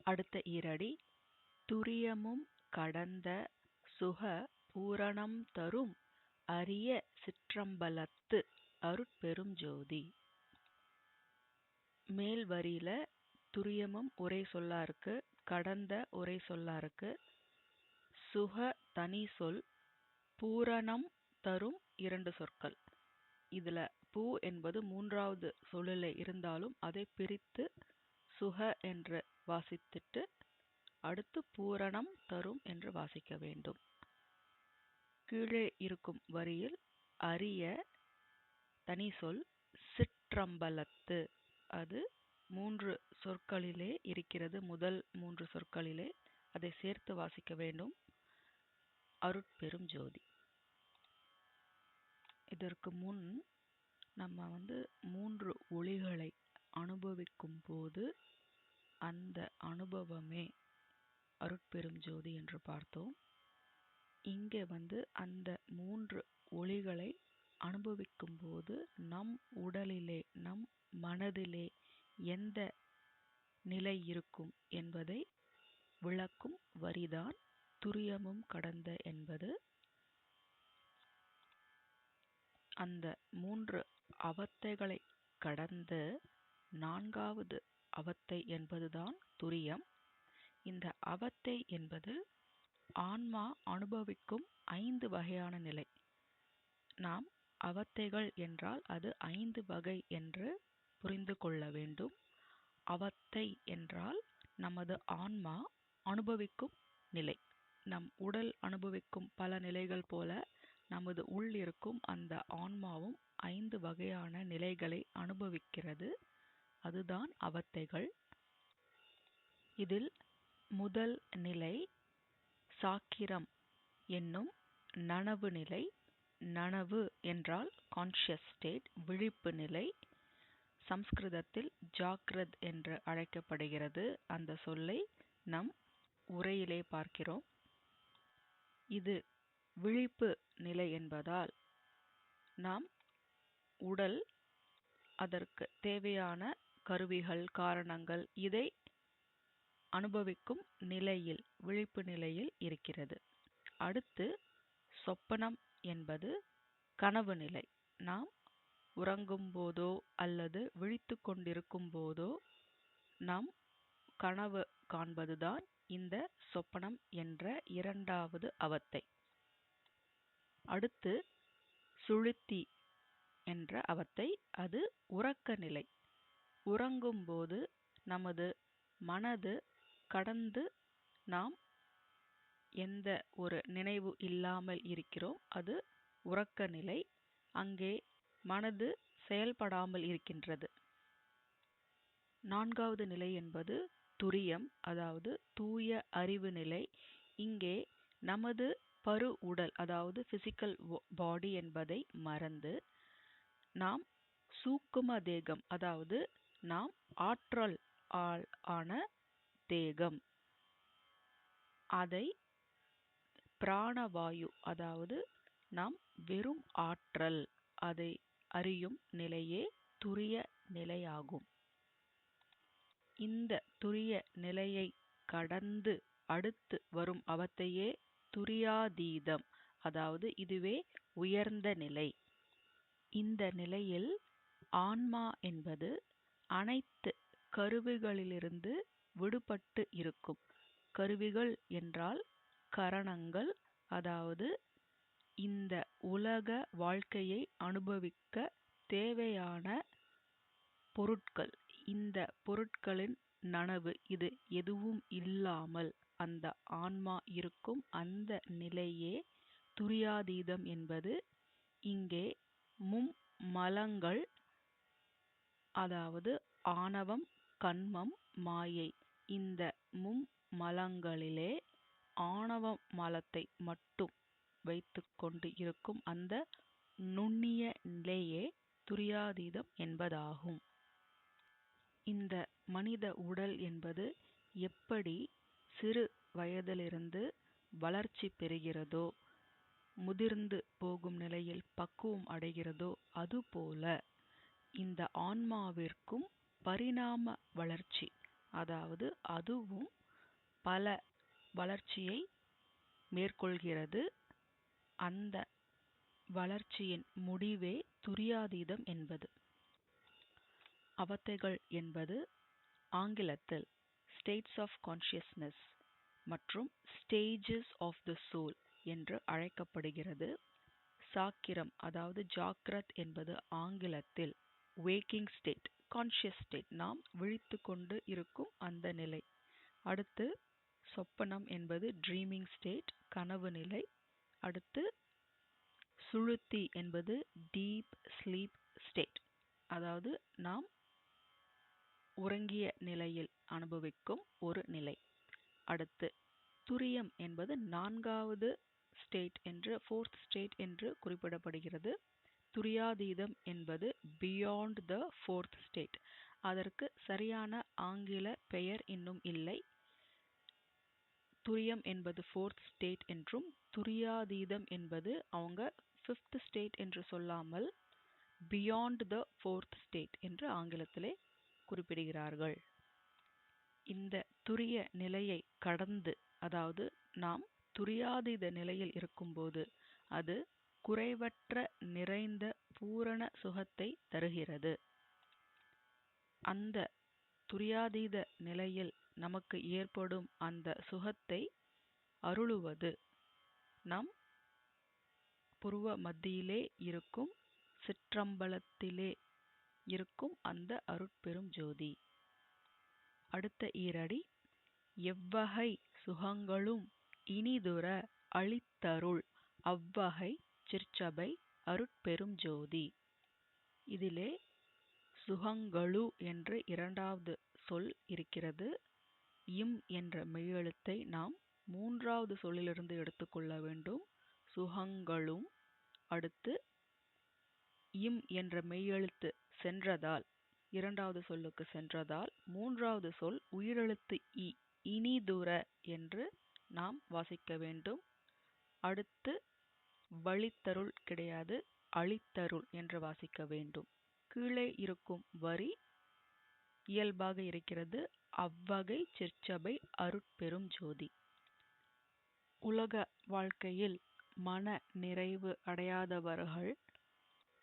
அடுத்த ஈரடி துரியமும் கடந்த சுக பூரணம் தரும் அரிய சிற்றம்பலத்து அருட்பெரும் ஜோதி. மேல் வரியில துரியமும் ஒரே சொல்லா இருக்கு, கடந்த ஒரே சொல்லா இருக்கு, சுக தனி சொல், பூரணம் தரும் இரண்டு சொற்கள். இதுல பூ என்பது மூன்றாவது சொல்லில் இருந்தாலும் அதை பிரித்து சுக என்று வாசித்துட்டு அடுத்து பூரணம் தரும் என்று வாசிக்க வேண்டும். கீழே இருக்கும் வரியில் அரிய தனி சொல் சிற்றம்பலத்து, அது மூன்று சொற்களிலே இருக்கிறது. முதல் மூன்று சொற்களிலே அதை சேர்த்து வாசிக்க வேண்டும். அருட்பெரும் ஜோதி. இதற்கு முன் நம்ம மூன்று ஒளிகளை அனுபவிக்கும் போது அந்த அனுபவமே அருட்பெரும் ஜோதி என்று பார்த்தோம். இங்கே அந்த மூன்று ஒளிகளை அனுபவிக்கும் போது நம் உடலிலே நம் மனதிலே எந்த நிலை இருக்கும் என்பதை விளக்கும் வரிதான் துரியமும் கடந்த என்பது. அந்த மூன்று அவத்தைகளை கடந்து நான்காவது அவத்தை என்பதுதான் துரியம். இந்த அவத்தை என்பது ஆன்மா அனுபவிக்கும் 5 வகையான நிலை. நாம் அவத்தைகள் என்றால் அது 5 வகை என்று புரிந்து கொள்ள வேண்டும். அவத்தை என்றால் நமது ஆன்மா அனுபவிக்கும் நிலை. நம் உடல் அனுபவிக்கும் பல நிலைகள் போல நமது உள் இருக்கும் அந்த ஆன்மாவும் 5 வகையான நிலைகளை அனுபவிக்கிறது. அதுதான் அவத்தைகள். இதில் முதல் நிலை சாக்கிரம் என்னும் நனவு நிலை. நனவு என்றால் கான்ஷியஸ் ஸ்டேட், விழிப்பு நிலை. சம்ஸ்கிருதத்தில் ஜாக்ரத் என்று அழைக்கப்படுகிறது. அந்த சொல்லை நம் உரையிலே பார்க்கிறோம். இது விழிப்பு நிலை என்பதால் நாம் உடல் அதற்கு தேவையான கருவிகள், காரணங்கள் இதை அனுபவிக்கும் நிலையில், விழிப்பு நிலையில் இருக்கிறது. அடுத்து சொப்பனம் என்பது கனவு நிலை. நாம் உறங்கும் போதோ அல்லது விழித்து கொண்டிருக்கும் போதோ நாம் கனவு காண்பதுதான் இந்த சொப்பனம் என்ற இரண்டாவது அவத்தை. அடுத்து சுளுத்தி என்ற அவத்தை, அது உறக்க நிலை. உறங்கும் போது நமது மனது கடந்து நாம் எந்த ஒரு நினைவு இல்லாமல் இருக்கிறோம், அது உறக்க நிலை. அங்கே மனது செயல்படாமல் இருக்கின்றது. நான்காவது நிலை என்பது துரியம், அதாவது தூய அறிவு நிலை. இங்கே நமது பரு உடல், அதாவது பிசிக்கல் பாடி என்பதை மறந்து நாம் சூக்கும தேகம், அதாவது நாம் ஆற்றல் ஆன தேகம், அதை பிராணவாயு, அதாவது நாம் வெறும் ஆற்றல், அதை அறியும் நிலையே துரிய நிலையாகும். இந்த துரிய நிலையை கடந்து அடுத்து வரும் அவத்தையே துரியாதீதம், அதாவது இதுவே உயர்ந்த நிலை. இந்த நிலையில் ஆன்மா என்பது அனைத்து கருவிகளிலிருந்து விடுபட்டு இருக்கும். கருவிகள் என்றால் கரணங்கள், அதாவது இந்த உலக வாழ்க்கையை அனுபவிக்க தேவையான பொருட்கள். இந்த பொருட்களின் நனவு இது எதுவும் இல்லாமல் அந்த ஆன்மா இருக்கும் அந்த நிலையே துரியாதீதம் என்பது. இங்கே மும்மலங்கள், அதாவது ஆணவம், கன்மம், மாயை, இந்த மும்மலங்களிலே ஆணவ மலத்தை மட்டும் வைத்து கொண்டு இருக்கும் அந்த நுண்ணிய நிலையே துரியாதீதம் என்பதாகும். இந்த மனித உடல் என்பது எப்படி சிறு வயதிலிருந்து வளர்ச்சி பெறுகிறதோ, முதிர்ந்து போகும் நிலையில் பக்குவம் அடைகிறதோ, அதுபோல இந்த ஆன்மாவிற்கும் பரிணாம வளர்ச்சி, அதாவது அதுவும் பல வளர்ச்சியை மேற்கொள்கிறது. அந்த வளர்ச்சியின் முடிவே துரியாதீதம் என்பது. அவத்தைகள் என்பது ஆங்கிலத்தில் ஸ்டேட்ஸ் ஆஃப் கான்ஷியஸ்னஸ் மற்றும் ஸ்டேஜஸ் ஆஃப் த சோல் என்று அழைக்கப்படுகிறது. சாக்கிரம் அதாவது ஜாக்ரத் என்பது ஆங்கிலத்தில் வேக்கிங் ஸ்டேட், கான்ஷியஸ் ஸ்டேட், நாம் விழித்து கொண்டு இருக்கும் அந்த நிலை. அடுத்து சொப்பனம் என்பது ட்ரீமிங் ஸ்டேட், கனவு நிலை. அடுத்து சுழுத்தி என்பது டீப் ஸ்லீப் ஸ்டேட், அதாவது நாம் உறங்கிய நிலையில் அனுபவிக்கும் ஒரு நிலை. அடுத்து துரியம் என்பது 4வது ஸ்டேட் என்று, 4th ஸ்டேட் என்று குறிப்பிடப்படுகிறது. துரியாதீதம் என்பது பியாண்ட் த 4th ஸ்டேட். அதற்கு சரியான ஆங்கில பெயர் இன்னும் இல்லை. துரியம் என்பது 4th ஸ்டேட் என்றும், துரியாதீதம் என்பது அவங்க 5th ஸ்டேட் என்று சொல்லாமல் பியாண்ட் த 4th ஸ்டேட் என்று ஆங்கிலத்திலே குறிப்பிடுகிறார்கள். இந்த துரிய நிலையை கடந்து, அதாவது நாம் துரியாதீத நிலையில் இருக்கும்போது அது குறைவற்ற நிறைந்த பூரண சுகத்தை தருகிறது. அந்த துரியாதீத நிலையில் நமக்கு ஏற்படும் அந்த சுகத்தை அருளுவது நம் புருவ மத்தியிலே இருக்கும் சிற்றம்பலத்திலே இருக்கும் அந்த அருட்பெரும் ஜோதி. அடுத்த ஈரடி, எவ்வகை சுகங்களும் இனிதுர அளித்தருள் அவ்வகை சிற்சபை அருட்பெரும் ஜோதி. இதிலே சுகங்களு என்று 2வது சொல் இருக்கிறது. இம் என்ற மெய்யெழுத்தை நாம் 3வது சொல்லிலிருந்து எடுத்துக்கொள்ள வேண்டும். சுகங்களும். அடுத்து இம் என்ற மெய்யெழுத்து சென்றதால், 2வது சொல்லுக்கு சென்றதால் 3வது சொல் உயிரெழுத்து இ, இனிதுர என்று நாம் வாசிக்க வேண்டும். அடுத்து வழித்தருள் கிடையாது, அளித்தருள் என்று வாசிக்க வேண்டும். கீழே இருக்கும் வரி இயல்பாக இருக்கிறது. அவ்வகை சிற்சபை அருட்பெரும் ஜோதி. உலக வாழ்க்கையில் மன நிறைவு அடையாதவர்கள்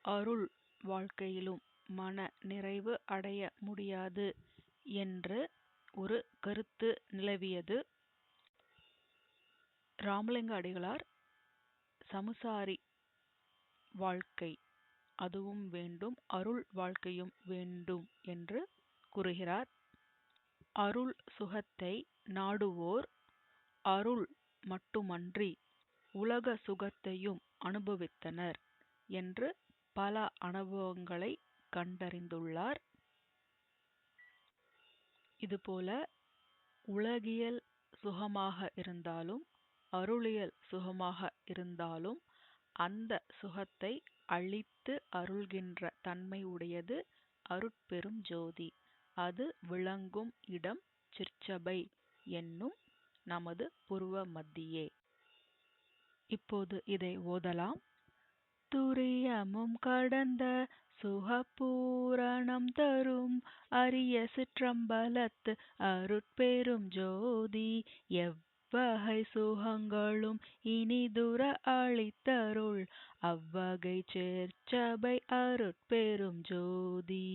அருள் வாழ்க்கையிலும் மன நிறைவு அடைய முடியாது என்று ஒரு கருத்து நிலவியது. ராமலிங்க அடிகளார் சமுசாரி வாழ்க்கை அதுவும் வேண்டும், அருள் வாழ்க்கையும் வேண்டும் என்று கூறுகிறார். அருள் சுகத்தை நாடுவோர் அருள் மட்டுமன்றி உலக சுகத்தையும் அனுபவித்தனர் என்று பல அனுபவங்களை கண்டறிந்துள்ளார். இதுபோல உலகியல் சுகமாக இருந்தாலும் அருளியல் சுகமாக இருந்தாலும் அந்த சுகத்தை அளித்து அருள்கின்ற தன்மை உடையது அருட்பெரும் ஜோதி. அது விளங்கும் இடம் சிற்சபை என்னும் நமது புருவ மத்தியே. இப்போது இதை ஓதலாம். துரியமும் கடந்த சுகபூரணம் தரும் அரிய சிற்றம்பலத்து அருட்பெரும் ஜோதி. எவ்வகை சுகங்களும் இனிதுர அளித்தருள் அவ்வகை சிற்சபை அருட்பெரும் ஜோதி.